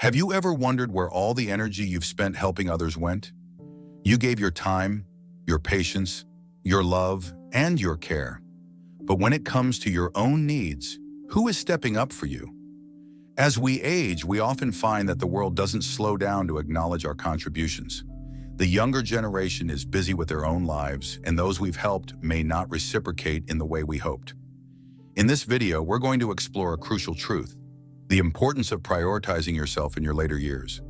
Have you ever wondered where all the energy you've spent helping others went? You gave your time, your patience, your love, and your care. But when it comes to your own needs, who is stepping up for you? As we age, we often find that the world doesn't slow down to acknowledge our contributions. The younger generation is busy with their own lives, and those we've helped may not reciprocate in the way we hoped. In this video, we're going to explore a crucial truth: the importance of prioritizing yourself in your later years.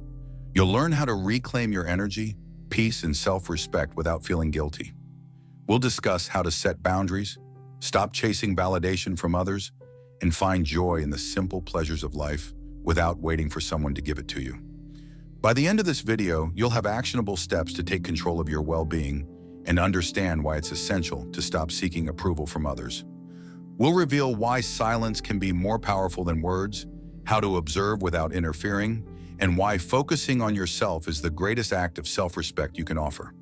You'll learn how to reclaim your energy, peace, and self-respect without feeling guilty. We'll discuss how to set boundaries, stop chasing validation from others, and find joy in the simple pleasures of life without waiting for someone to give it to you. By the end of this video, you'll have actionable steps to take control of your well-being and understand why it's essential to stop seeking approval from others. We'll reveal why silence can be more powerful than words, how to observe without interfering, and why focusing on yourself is the greatest act of self-respect you can offer.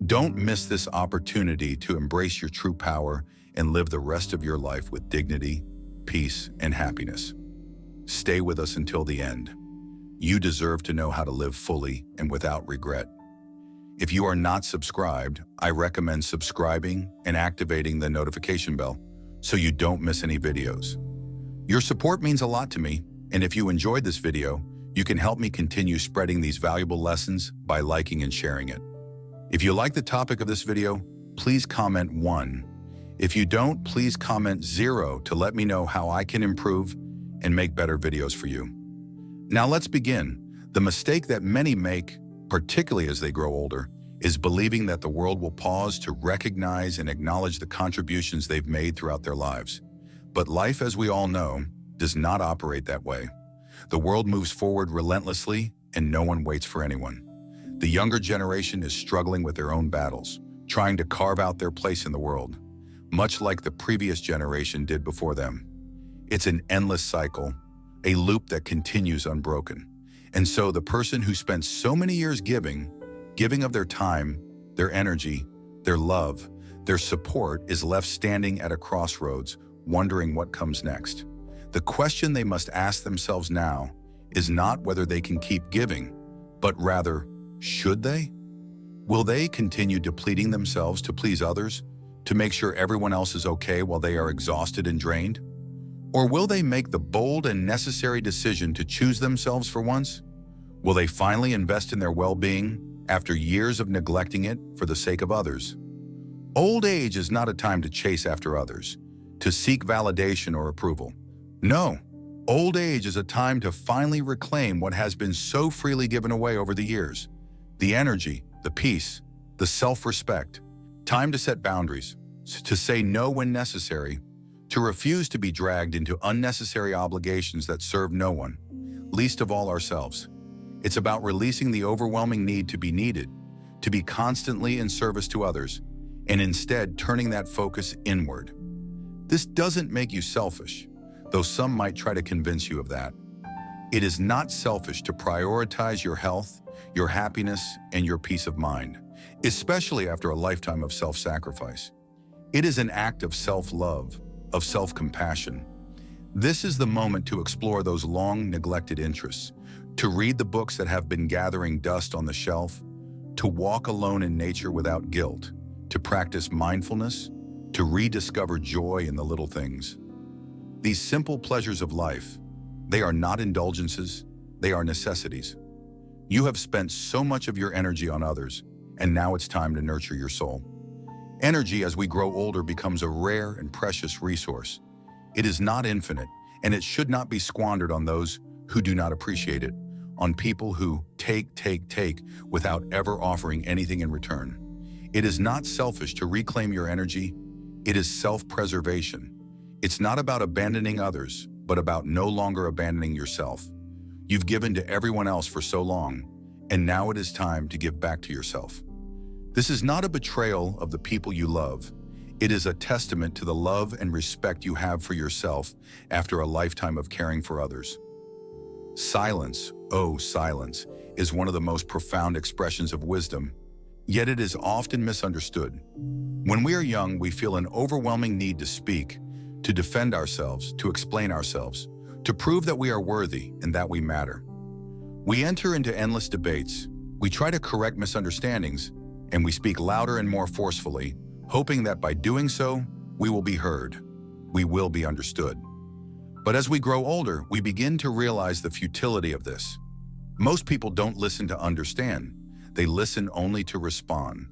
Don't miss this opportunity to embrace your true power and live the rest of your life with dignity, peace, and happiness. Stay with us until the end. You deserve to know how to live fully and without regret. If you are not subscribed, I recommend subscribing and activating the notification bell so you don't miss any videos. Your support means a lot to me, and if you enjoyed this video, you can help me continue spreading these valuable lessons by liking and sharing it. If you like the topic of this video, please comment 1. If you don't, please comment 0 to let me know how I can improve and make better videos for you. Now let's begin. The mistake that many make, particularly as they grow older, is believing that the world will pause to recognize and acknowledge the contributions they've made throughout their lives. But life, as we all know, does not operate that way. The world moves forward relentlessly, and no one waits for anyone. The younger generation is struggling with their own battles, trying to carve out their place in the world, much like the previous generation did before them. It's an endless cycle, a loop that continues unbroken. And so the person who spent so many years giving of their time, their energy, their love, their support is left standing at a crossroads, wondering what comes next. The question they must ask themselves now is not whether they can keep giving, but rather, should they? Will they continue depleting themselves to please others, to make sure everyone else is okay while they are exhausted and drained? Or will they make the bold and necessary decision to choose themselves for once? Will they finally invest in their well-being after years of neglecting it for the sake of others? Old age is not a time to chase after others, to seek validation or approval. No, old age is a time to finally reclaim what has been so freely given away over the years: the energy, the peace, the self-respect. Time to set boundaries, to say no when necessary, to refuse to be dragged into unnecessary obligations that serve no one, least of all ourselves. It's about releasing the overwhelming need to be needed, to be constantly in service to others, and instead turning that focus inward. This doesn't make you selfish, though some might try to convince you of that. It is not selfish to prioritize your health, your happiness, and your peace of mind, especially after a lifetime of self-sacrifice. It is an act of self-love, of self-compassion. This is the moment to explore those long-neglected interests, to read the books that have been gathering dust on the shelf, to walk alone in nature without guilt, to practice mindfulness, to rediscover joy in the little things. These simple pleasures of life, they are not indulgences, they are necessities. You have spent so much of your energy on others, and now it's time to nurture your soul. Energy, as we grow older, becomes a rare and precious resource. It is not infinite, and it should not be squandered on those who do not appreciate it, on people who take without ever offering anything in return. It is not selfish to reclaim your energy. It is self-preservation. It's not about abandoning others, but about no longer abandoning yourself. You've given to everyone else for so long, and now it is time to give back to yourself. This is not a betrayal of the people you love. It is a testament to the love and respect you have for yourself after a lifetime of caring for others. Silence, oh silence, is one of the most profound expressions of wisdom, yet it is often misunderstood. When we are young, we feel an overwhelming need to speak, to defend ourselves, to explain ourselves, to prove that we are worthy and that we matter. We enter into endless debates, we try to correct misunderstandings, and we speak louder and more forcefully, hoping that by doing so, we will be heard. We will be understood. But as we grow older, we begin to realize the futility of this. Most people don't listen to understand. They listen only to respond.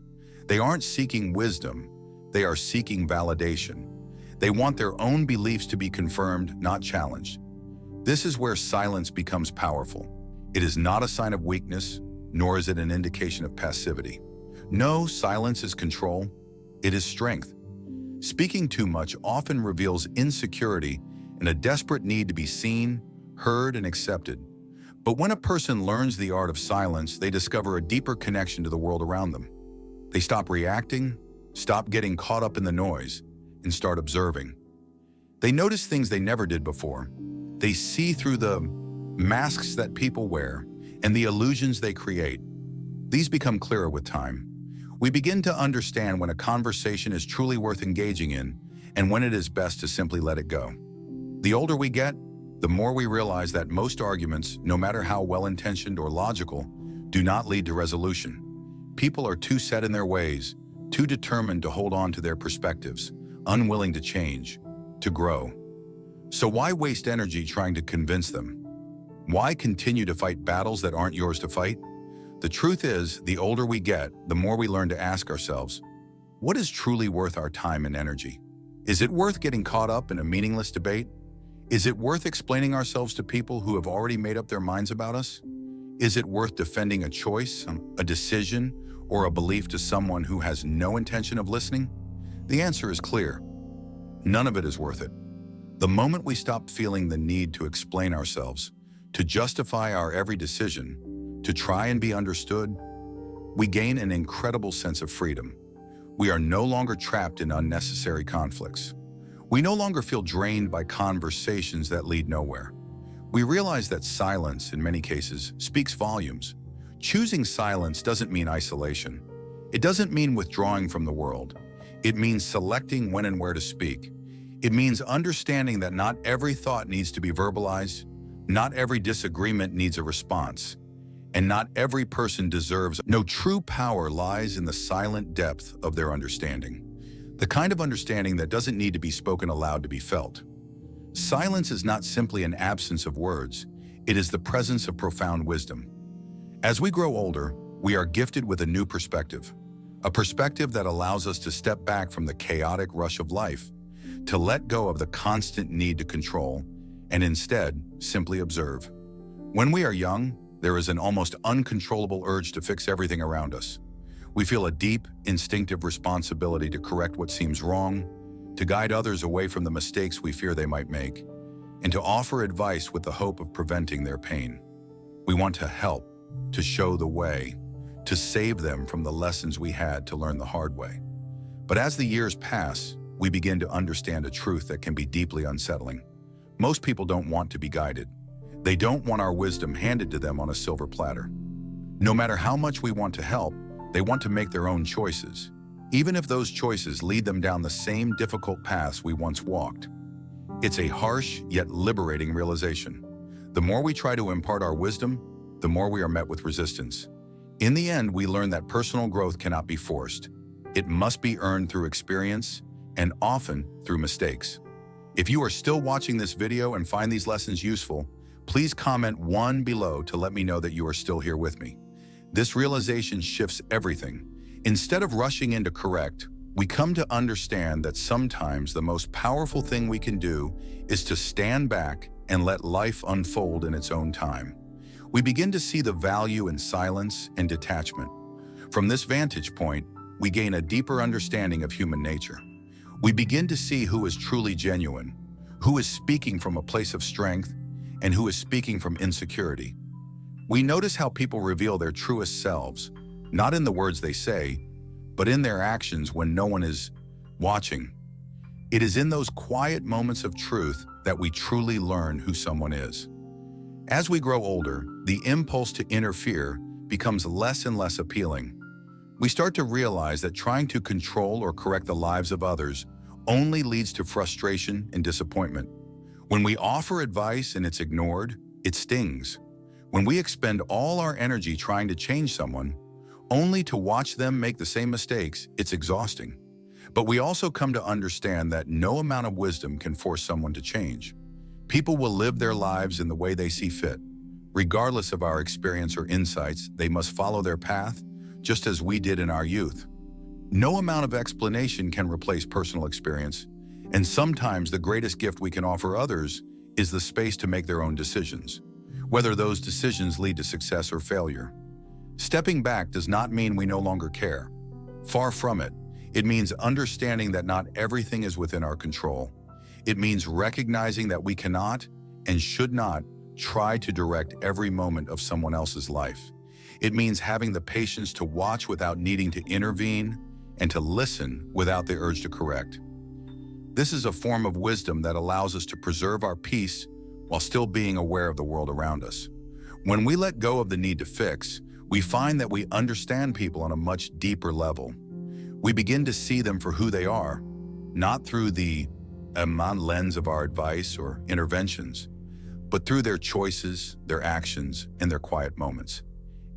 They aren't seeking wisdom. They are seeking validation. They want their own beliefs to be confirmed, not challenged. This is where silence becomes powerful. It is not a sign of weakness, nor is it an indication of passivity. No, silence is control. It is strength. Speaking too much often reveals insecurity and a desperate need to be seen, heard, and accepted. But when a person learns the art of silence, they discover a deeper connection to the world around them. They stop reacting, stop getting caught up in the noise, and start observing. They notice things they never did before. They see through the masks that people wear and the illusions they create. These become clearer with time. We begin to understand when a conversation is truly worth engaging in and when it is best to simply let it go. The older we get, the more we realize that most arguments, no matter how well-intentioned or logical, do not lead to resolution. People are too set in their ways, too determined to hold on to their perspectives, unwilling to change, to grow. So why waste energy trying to convince them? Why continue to fight battles that aren't yours to fight? The truth is, the older we get, the more we learn to ask ourselves, what is truly worth our time and energy? Is it worth getting caught up in a meaningless debate? Is it worth explaining ourselves to people who have already made up their minds about us? Is it worth defending a choice, a decision, or a belief to someone who has no intention of listening? The answer is clear. None of it is worth it. The moment we stop feeling the need to explain ourselves, to justify our every decision, to try and be understood, we gain an incredible sense of freedom. We are no longer trapped in unnecessary conflicts. We no longer feel drained by conversations that lead nowhere. We realize that silence, in many cases, speaks volumes. Choosing silence doesn't mean isolation. It doesn't mean withdrawing from the world. It means selecting when and where to speak. It means understanding that not every thought needs to be verbalized, not every disagreement needs a response, and not every person deserves. No, true power lies in the silent depth of their understanding. The kind of understanding that doesn't need to be spoken aloud to be felt. Silence is not simply an absence of words, it is the presence of profound wisdom. As we grow older, we are gifted with a new perspective, a perspective that allows us to step back from the chaotic rush of life, to let go of the constant need to control, and instead simply observe. When we are young, there is an almost uncontrollable urge to fix everything around us. We feel a deep, instinctive responsibility to correct what seems wrong, to guide others away from the mistakes we fear they might make, and to offer advice with the hope of preventing their pain. We want to help, to show the way, to save them from the lessons we had to learn the hard way. But as the years pass, we begin to understand a truth that can be deeply unsettling. Most people don't want to be guided. They don't want our wisdom handed to them on a silver platter. No matter how much we want to help, they want to make their own choices, even if those choices lead them down the same difficult paths we once walked. It's a harsh yet liberating realization. The more we try to impart our wisdom, the more we are met with resistance. In the end, we learn that personal growth cannot be forced. It must be earned through experience and often through mistakes. If you are still watching this video and find these lessons useful, please comment 1 below to let me know that you are still here with me. This realization shifts everything. Instead of rushing in to correct, we come to understand that sometimes the most powerful thing we can do is to stand back and let life unfold in its own time. We begin to see the value in silence and detachment. From this vantage point, we gain a deeper understanding of human nature. We begin to see who is truly genuine, who is speaking from a place of strength, and who is speaking from insecurity. We notice how people reveal their truest selves, not in the words they say, but in their actions when no one is watching. It is in those quiet moments of truth that we truly learn who someone is. As we grow older, the impulse to interfere becomes less and less appealing. We start to realize that trying to control or correct the lives of others only leads to frustration and disappointment. When we offer advice and it's ignored, it stings. When we expend all our energy trying to change someone, only to watch them make the same mistakes, it's exhausting. But we also come to understand that no amount of wisdom can force someone to change. People will live their lives in the way they see fit. Regardless of our experience or insights, they must follow their path, just as we did in our youth. No amount of explanation can replace personal experience, and sometimes the greatest gift we can offer others is the space to make their own decisions, whether those decisions lead to success or failure. Stepping back does not mean we no longer care. Far from it. It means understanding that not everything is within our control. It means recognizing that we cannot and should not try to direct every moment of someone else's life. It means having the patience to watch without needing to intervene and to listen without the urge to correct. This is a form of wisdom that allows us to preserve our peace while still being aware of the world around us. When we let go of the need to fix, we find that we understand people on a much deeper level. We begin to see them for who they are, not through the lens of our advice or interventions, but through their choices, their actions, and their quiet moments.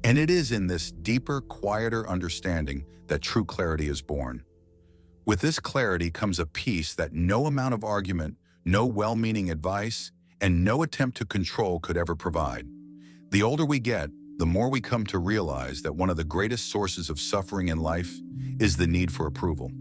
And it is in this deeper, quieter understanding that true clarity is born. With this clarity comes a peace that no amount of argument, no well-meaning advice, and no attempt to control could ever provide. The older we get, the more we come to realize that one of the greatest sources of suffering in life is the need for approval.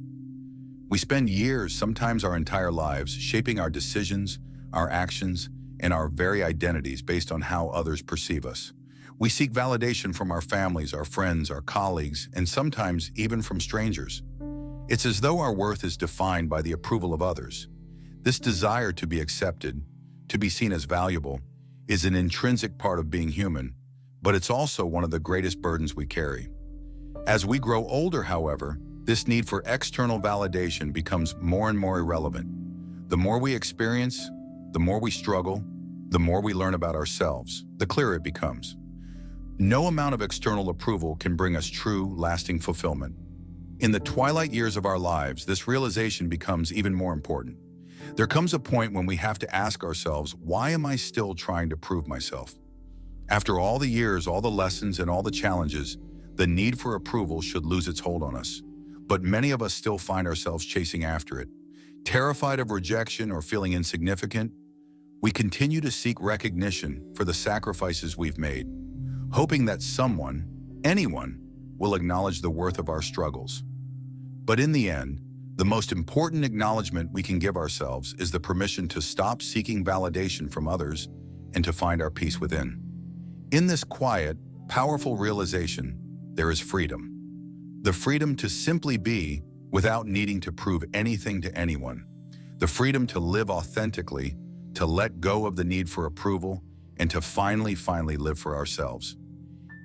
We spend years, sometimes our entire lives, shaping our decisions, our actions, and our very identities based on how others perceive us. We seek validation from our families, our friends, our colleagues, and sometimes even from strangers. It's as though our worth is defined by the approval of others. This desire to be accepted, to be seen as valuable, is an intrinsic part of being human, but it's also one of the greatest burdens we carry. As we grow older, however, this need for external validation becomes more and more irrelevant. The more we experience, the more we struggle, the more we learn about ourselves, the clearer it becomes. No amount of external approval can bring us true, lasting fulfillment. In the twilight years of our lives, this realization becomes even more important. There comes a point when we have to ask ourselves, why am I still trying to prove myself? After all the years, all the lessons, and all the challenges, the need for approval should lose its hold on us. But many of us still find ourselves chasing after it. Terrified of rejection or feeling insignificant, we continue to seek recognition for the sacrifices we've made, hoping that someone, anyone, will acknowledge the worth of our struggles. But in the end, the most important acknowledgement we can give ourselves is the permission to stop seeking validation from others and to find our peace within. In this quiet, powerful realization, there is freedom. The freedom to simply be without needing to prove anything to anyone. The freedom to live authentically, to let go of the need for approval, and to finally live for ourselves.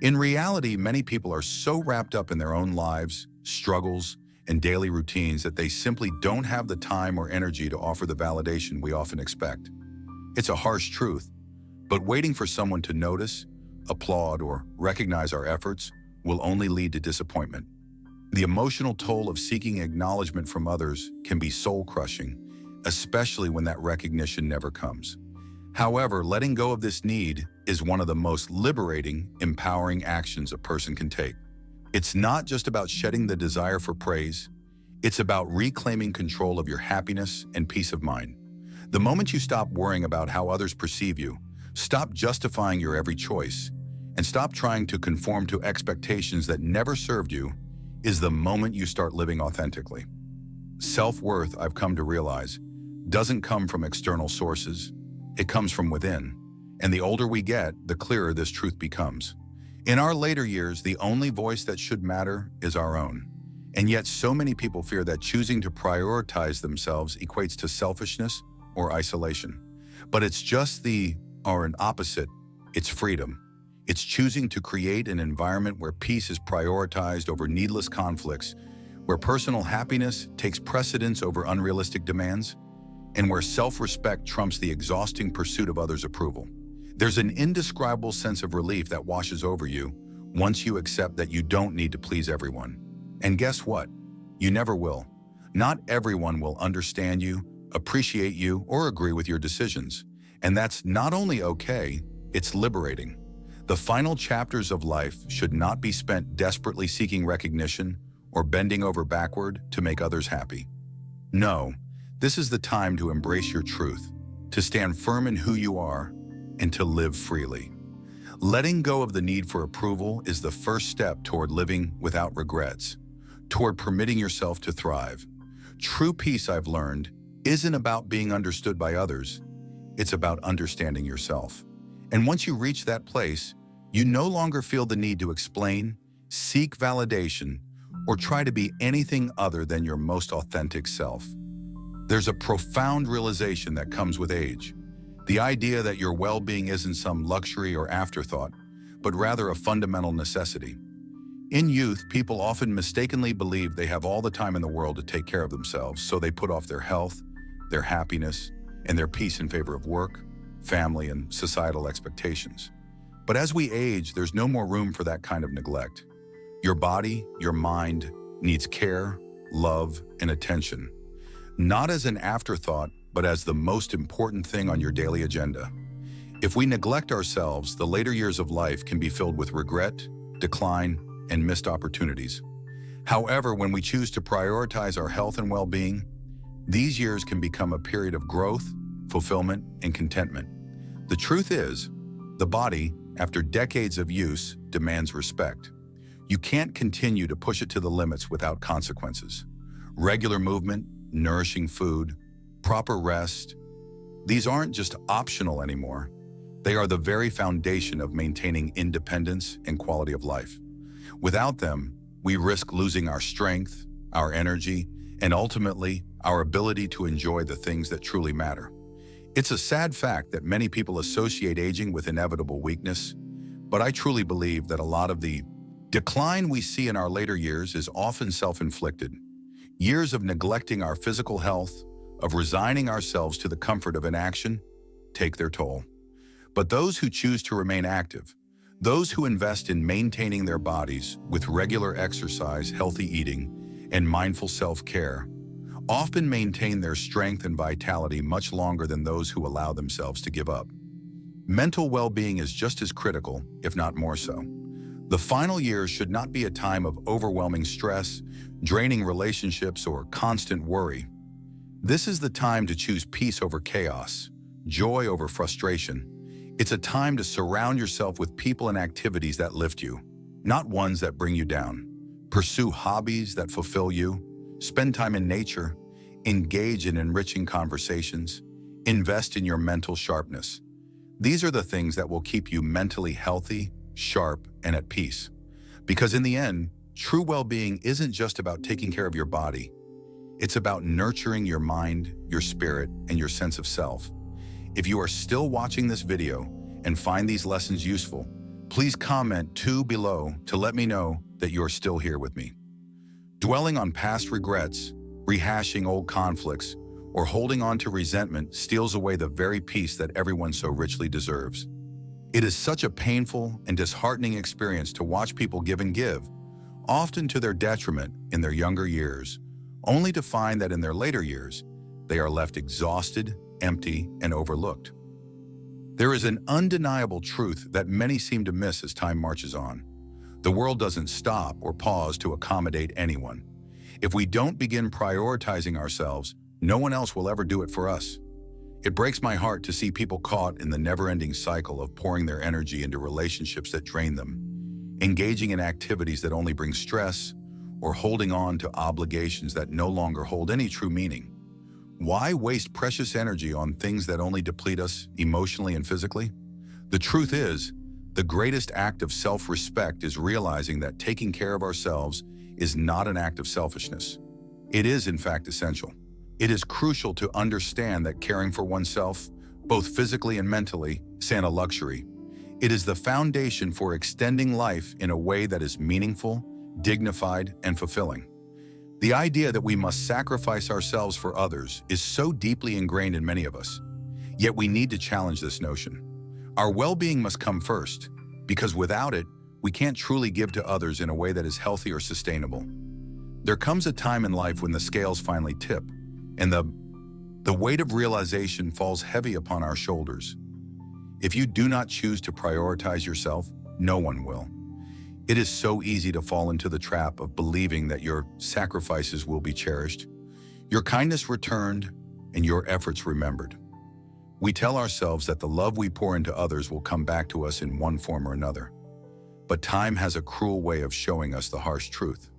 In reality, many people are so wrapped up in their own lives, struggles, and daily routines that they simply don't have the time or energy to offer the validation we often expect. It's a harsh truth, but waiting for someone to notice, applaud, or recognize our efforts will only lead to disappointment. The emotional toll of seeking acknowledgement from others can be soul-crushing, especially when that recognition never comes. However, letting go of this need is one of the most liberating, empowering actions a person can take. It's not just about shedding the desire for praise, it's about reclaiming control of your happiness and peace of mind. The moment you stop worrying about how others perceive you, stop justifying your every choice, and stop trying to conform to expectations that never served you, is the moment you start living authentically. Self-worth, I've come to realize, doesn't come from external sources. It comes from within. And the older we get, the clearer this truth becomes. In our later years, the only voice that should matter is our own. And yet so many people fear that choosing to prioritize themselves equates to selfishness or isolation. But it's just an opposite. It's freedom. It's choosing to create an environment where peace is prioritized over needless conflicts, where personal happiness takes precedence over unrealistic demands, and where self-respect trumps the exhausting pursuit of others' approval. There's an indescribable sense of relief that washes over you once you accept that you don't need to please everyone. And guess what? You never will. Not everyone will understand you, appreciate you, or agree with your decisions. And that's not only okay, it's liberating. The final chapters of life should not be spent desperately seeking recognition or bending over backward to make others happy. No, this is the time to embrace your truth, to stand firm in who you are, and to live freely. Letting go of the need for approval is the first step toward living without regrets, toward permitting yourself to thrive. True peace, I've learned, isn't about being understood by others. It's about understanding yourself. And once you reach that place, you no longer feel the need to explain, seek validation, or try to be anything other than your most authentic self. There's a profound realization that comes with age. The idea that your well-being isn't some luxury or afterthought, but rather a fundamental necessity. In youth, people often mistakenly believe they have all the time in the world to take care of themselves, so they put off their health, their happiness, and their peace in favor of work, family, and societal expectations. But as we age, there's no more room for that kind of neglect. Your body, your mind, needs care, love, and attention. Not as an afterthought, but as the most important thing on your daily agenda. If we neglect ourselves, the later years of life can be filled with regret, decline, and missed opportunities. However, when we choose to prioritize our health and well-being, these years can become a period of growth, fulfillment, and contentment. The truth is, the body, after decades of use, demands respect. You can't continue to push it to the limits without consequences. Regular movement, nourishing food, proper rest, these aren't just optional anymore. They are the very foundation of maintaining independence and quality of life. Without them, we risk losing our strength, our energy, and ultimately, our ability to enjoy the things that truly matter. It's a sad fact that many people associate aging with inevitable weakness, but I truly believe that a lot of the decline we see in our later years is often self-inflicted. Years of neglecting our physical health, of resigning ourselves to the comfort of inaction, take their toll. But those who choose to remain active, those who invest in maintaining their bodies with regular exercise, healthy eating, and mindful self-care, often maintain their strength and vitality much longer than those who allow themselves to give up. Mental well-being is just as critical, if not more so. The final years should not be a time of overwhelming stress, draining relationships, or constant worry. This is the time to choose peace over chaos, joy over frustration. It's a time to surround yourself with people and activities that lift you, not ones that bring you down. Pursue hobbies that fulfill you, spend time in nature, engage in enriching conversations, invest in your mental sharpness. These are the things that will keep you mentally healthy, sharp, and at peace. Because in the end, true well-being isn't just about taking care of your body. It's about nurturing your mind, your spirit, and your sense of self. If you are still watching this video and find these lessons useful, please comment 2 below to let me know that you're still here with me. Dwelling on past regrets, rehashing old conflicts, or holding on to resentment steals away the very peace that everyone so richly deserves. It is such a painful and disheartening experience to watch people give and give, often to their detriment in their younger years, only to find that in their later years, they are left exhausted, empty, and overlooked. There is an undeniable truth that many seem to miss as time marches on. The world doesn't stop or pause to accommodate anyone. If we don't begin prioritizing ourselves, no one else will ever do it for us. It breaks my heart to see people caught in the never-ending cycle of pouring their energy into relationships that drain them, engaging in activities that only bring stress, or holding on to obligations that no longer hold any true meaning. Why waste precious energy on things that only deplete us emotionally and physically? The truth is, the greatest act of self-respect is realizing that taking care of ourselves is not an act of selfishness. It is, in fact, essential. It is crucial to understand that caring for oneself, both physically and mentally, isn't a luxury. It is the foundation for extending life in a way that is meaningful, dignified, and fulfilling. The idea that we must sacrifice ourselves for others is so deeply ingrained in many of us, yet we need to challenge this notion. Our well-being must come first, because without it, we can't truly give to others in a way that is healthy or sustainable. There comes a time in life when the scales finally tip, and the weight of realization falls heavy upon our shoulders. If you do not choose to prioritize yourself, No one will. It is so easy to fall into the trap of believing that your sacrifices will be cherished, your kindness returned, and your efforts remembered. We tell ourselves that the love we pour into others will come back to us in one form or another. But time has a cruel way of showing us the harsh truth.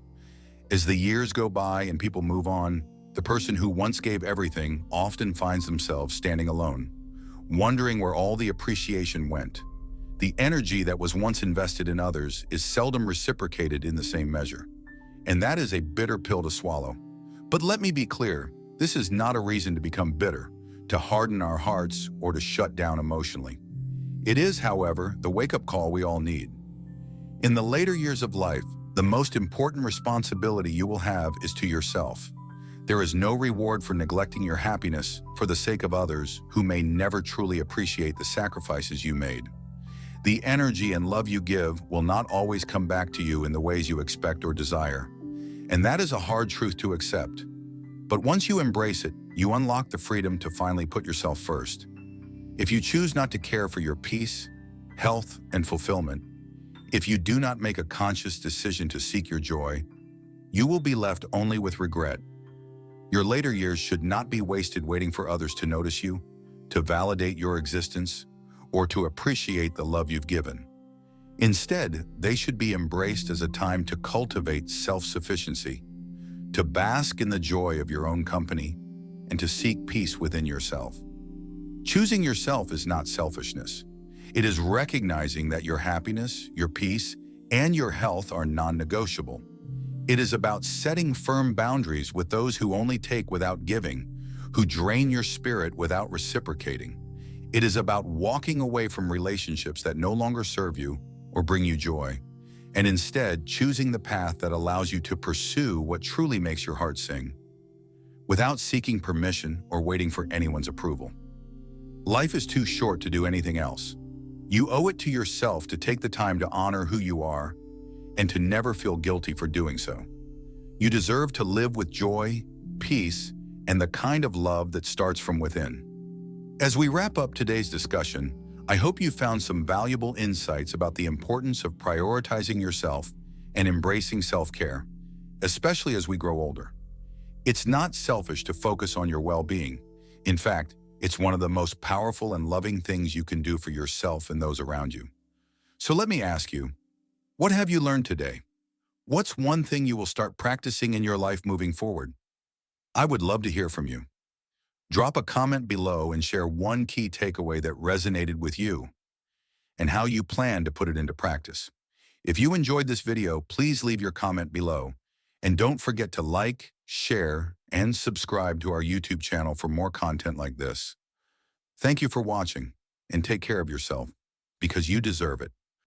As the years go by and people move on, the person who once gave everything often finds themselves standing alone, wondering where all the appreciation went. The energy that was once invested in others is seldom reciprocated in the same measure. And that is a bitter pill to swallow. But let me be clear, this is not a reason to become bitter, to harden our hearts, or to shut down emotionally. It is, however, the wake-up call we all need. In the later years of life, the most important responsibility you will have is to yourself. There is no reward for neglecting your happiness for the sake of others who may never truly appreciate the sacrifices you made. The energy and love you give will not always come back to you in the ways you expect or desire. And that is a hard truth to accept. But once you embrace it, you unlock the freedom to finally put yourself first. If you choose not to care for your peace, health, and fulfillment, if you do not make a conscious decision to seek your joy, you will be left only with regret. Your later years should not be wasted waiting for others to notice you, to validate your existence, or to appreciate the love you've given. Instead, they should be embraced as a time to cultivate self-sufficiency, to bask in the joy of your own company, and to seek peace within yourself. Choosing yourself is not selfishness. It is recognizing that your happiness, your peace, and your health are non-negotiable. It is about setting firm boundaries with those who only take without giving, who drain your spirit without reciprocating. It is about walking away from relationships that no longer serve you or bring you joy, and instead choosing the path that allows you to pursue what truly makes your heart sing, without seeking permission or waiting for anyone's approval. Life is too short to do anything else. You owe it to yourself to take the time to honor who you are and to never feel guilty for doing so. You deserve to live with joy, peace, and the kind of love that starts from within. As we wrap up today's discussion, I hope you found some valuable insights about the importance of prioritizing yourself and embracing self-care, especially as we grow older. It's not selfish to focus on your well-being. In fact, it's one of the most powerful and loving things you can do for yourself and those around you. So let me ask you, what have you learned today? What's one thing you will start practicing in your life moving forward? I would love to hear from you. Drop a comment below and share one key takeaway that resonated with you and how you plan to put it into practice. If you enjoyed this video, please leave your comment below. And don't forget to like, share, and subscribe to our YouTube channel for more content like this. Thank you for watching, and take care of yourself, because you deserve it.